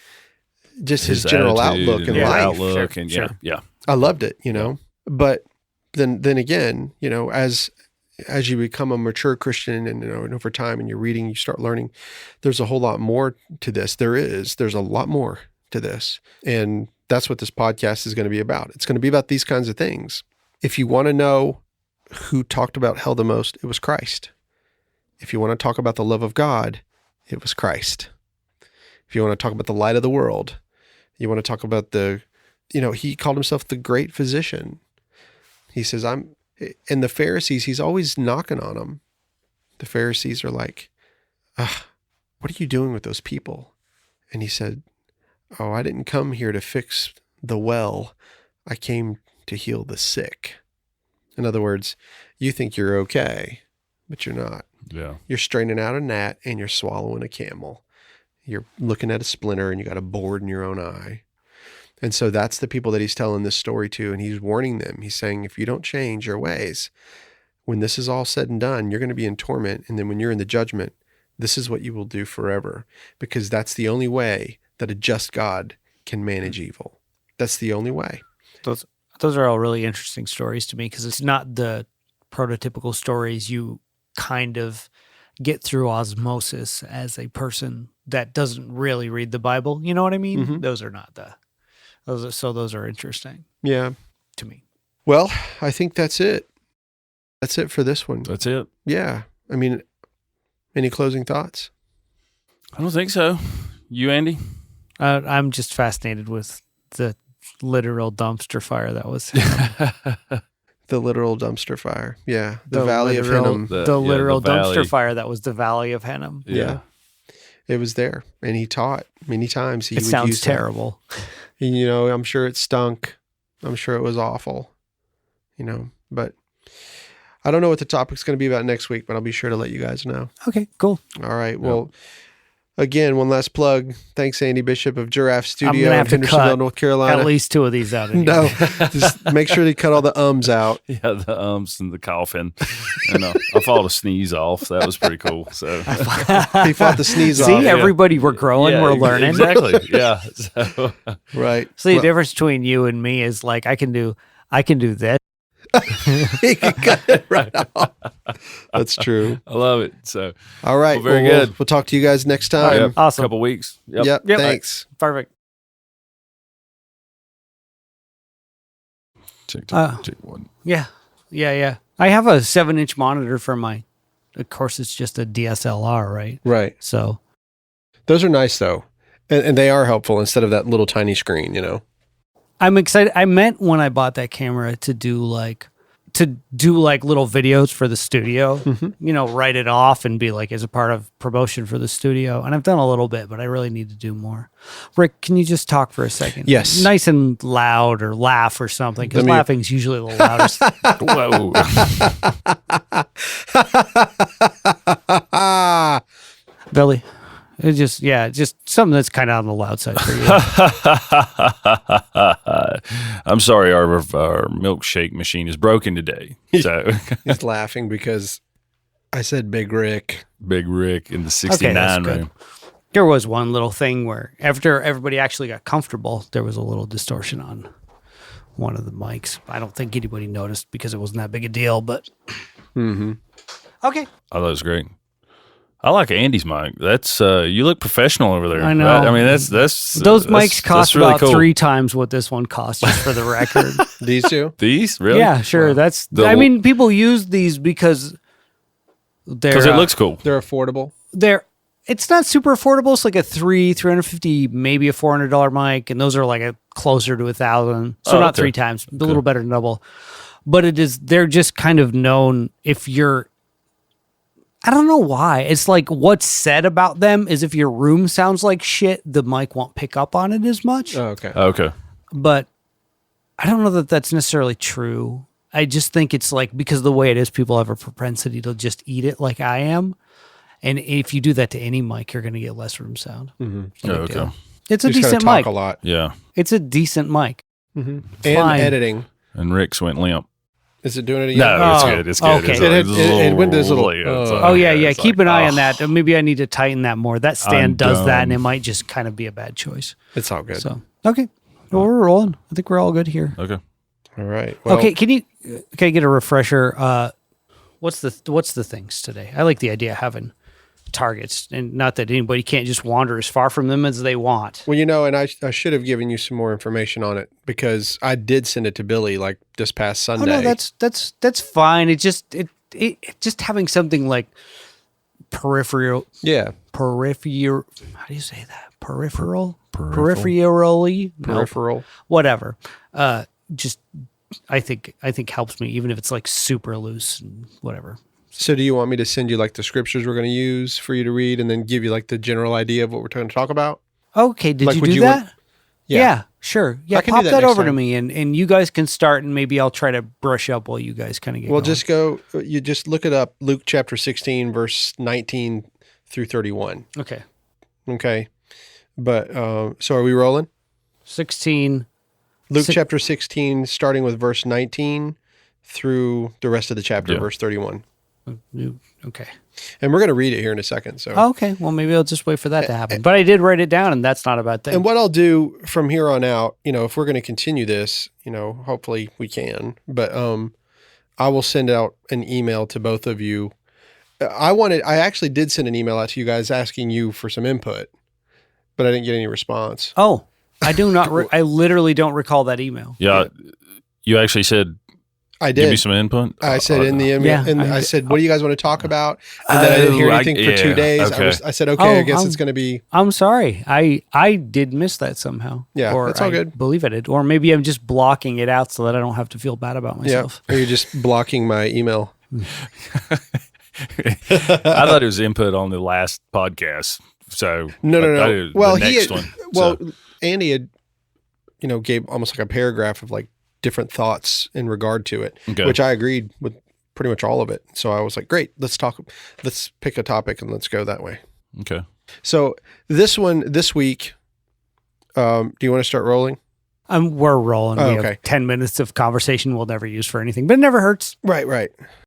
just his general outlook in life. Outlook and yeah. I loved it, But then again, as you become a mature Christian and over time and you're reading, you start learning, there's a whole lot more to this. There's a lot more to this. And that's what this podcast is going to be about. It's going to be about these kinds of things. If you want to know who talked about hell the most, it was Christ. If you want to talk about the love of God, it was Christ. If you want to talk about the light of the world, you want to talk about he called himself the great physician. He says, and the Pharisees, he's always knocking on them. The Pharisees are like, what are you doing with those people? And he said, oh, I didn't come here to fix the well. I came to heal the sick. In other words, you think you're okay, but you're not. Yeah. You're straightening out a gnat and you're swallowing a camel. You're looking at a splinter and you got a board in your own eye. And so that's the people that he's telling this story to, and he's warning them. He's saying, if you don't change your ways, when this is all said and done, you're going to be in torment. And then when you're in the judgment, this is what you will do forever, because that's the only way that a just God can manage evil. That's the only way. Those are all really interesting stories to me, because it's not the prototypical stories you kind of get through osmosis as a person that doesn't really read the Bible. You know what I mean? Mm-hmm. Those are not those are interesting. Yeah. To me. Well, I think that's it. That's it for this one. That's it. Yeah. I mean, any closing thoughts? I don't think so. You, Andy? I'm just fascinated with the literal dumpster fire that was The literal dumpster fire. Yeah. The Valley of Hinnom. The literal the valley. dumpster fire that was the Valley of Hinnom. Yeah. It was there. And he taught many times. It sounds terrible. And, I'm sure it stunk. I'm sure it was awful, but I don't know what the topic's going to be about next week, but I'll be sure to let you guys know. Okay, cool. All right. Well, again, one last plug. Thanks, Andy Bishop of Giraffe I'm Studio gonna in have to Hendersonville, cut North Carolina. at least 2 of these out. Anyway. No, just make sure they cut all the ums out. Yeah, the ums and the coughing. And I fought a sneeze off. So that was pretty cool. So He fought the sneeze off. See, everybody, we're growing, we're learning. Exactly. Yeah. So, Right. So the difference between you and me is like I can do this. He can cut it right off. That's true. I love it. So, All right. Well, very good. We'll talk to you guys next all right, time. Awesome. couple weeks. Yep. Yep. Thanks. Perfect. Check one. Yeah. I have a 7-inch monitor for my. Of course, it's just a DSLR, right? Right. So Those are nice though. And they are helpful instead of that little tiny screen, I'm excited. I meant when I bought that camera to do like little videos for the studio, write it off and be like as a part of promotion for the studio. And I've done a little bit, but I really need to do more. Rick, can you just talk for a second? Yes. Nice and loud or laugh or something, because laughing's usually the loudest. Whoa. Billy, it's just something that's kind of on the loud side for you. I'm sorry, our milkshake machine is broken today. So He's laughing because I said Big Rick. Big Rick in the 69 that's good. room. There was one little thing where after everybody actually got comfortable, there was a little distortion on one of the mics. I don't think anybody noticed because it wasn't that big a deal, but okay. I thought it was great. I like Andy's mic. That's you look professional over there. I know. Right? I mean, that's Those mics cost really about cool. 3 times what this one costs, just for the record. These two? These really? Yeah, sure. Wow. I mean, people use these because because it looks cool. They're affordable. It's not super affordable. It's like a $350, maybe a $400 mic, and those are like a closer to $1,000. So not 3 times, a little better than double. But they're just kind of known if you're. I don't know why. It's like what's said about them is if your room sounds like shit, the mic won't pick up on it as much. Oh, okay. Okay. But I don't know that that's necessarily true. I just think it's like because the way it is, people have a propensity to just eat it like I am. And if you do that to any mic, you're going to get less room sound. Mm-hmm. Oh, okay. It's a You just decent gotta mic. talk a lot. Yeah. It's a decent mic. Mm-hmm. And fine. editing. And Rick's went limp. Is it doing it again? No, it's Oh, good. It's good. okay. It went this little. Oh, yeah. it's Keep like, an eye on that. Maybe I need to tighten that more. That stand I'm does that, and done. it might just kind of be a bad choice. It's all good. So, okay. Well, we're rolling. I think we're all good here. Okay. All right. Well, Okay, can I get a refresher? What's the things today? I like the idea of having targets, and not that anybody can't just wander as far from them as they want. Well, and I should have given you some more information on it because I did send it to Billy like this past Sunday. Oh no, that's fine. It just having something like peripheral. Yeah. How do you say that? Peripherally? No, Peripheral. whatever. Just I think helps me, even if it's like super loose and whatever. So do you want me to send you like the scriptures we're going to use for you to read and then give you like the general idea of what we're going to talk about? Okay, did Like, you would do you that? want- Yeah. Sure. Yeah, I can pop do that, that next over to time. me, and you guys can start, and maybe I'll try to brush up while you guys kind of get Well, going. you just look it up, Luke chapter 16, verse 19 through 31. Okay. Okay. But, so are we rolling? 16. Luke chapter 16, starting with verse 19 through the rest of the chapter, verse 31. Okay. And we're going to read it here in a second. So, Okay. Well, maybe I'll just wait for that to happen. But I did write it down, and that's not a bad thing. and what I'll do from here on out, if we're going to continue this, hopefully we can, but I will send out an email to both of you. I actually did send an email out to you guys asking you for some input, but I didn't get any response. Oh, I do not. I literally don't recall that email. Yeah. You actually said, I did. give me some input. I said in the email, and I said, what do you guys want to talk about? And then I didn't hear anything for 2 days. Okay. I said, okay, I guess it's going to be. I'm sorry. I did miss that somehow. Yeah, or that's all I good. believe I did. Or maybe I'm just blocking it out so that I don't have to feel bad about myself. Or you're just blocking my email. I thought it was input on the last podcast. So No. Well, the next one. Well, So, Andy had, gave almost like a paragraph of like different thoughts in regard to it, okay. which I agreed with pretty much all of it. So I was like, great, let's pick a topic and let's go that way. Okay. So this week, do you want to start rolling? We're rolling. Oh, We okay. have 10 minutes of conversation we'll never use for anything, but it never hurts. Right.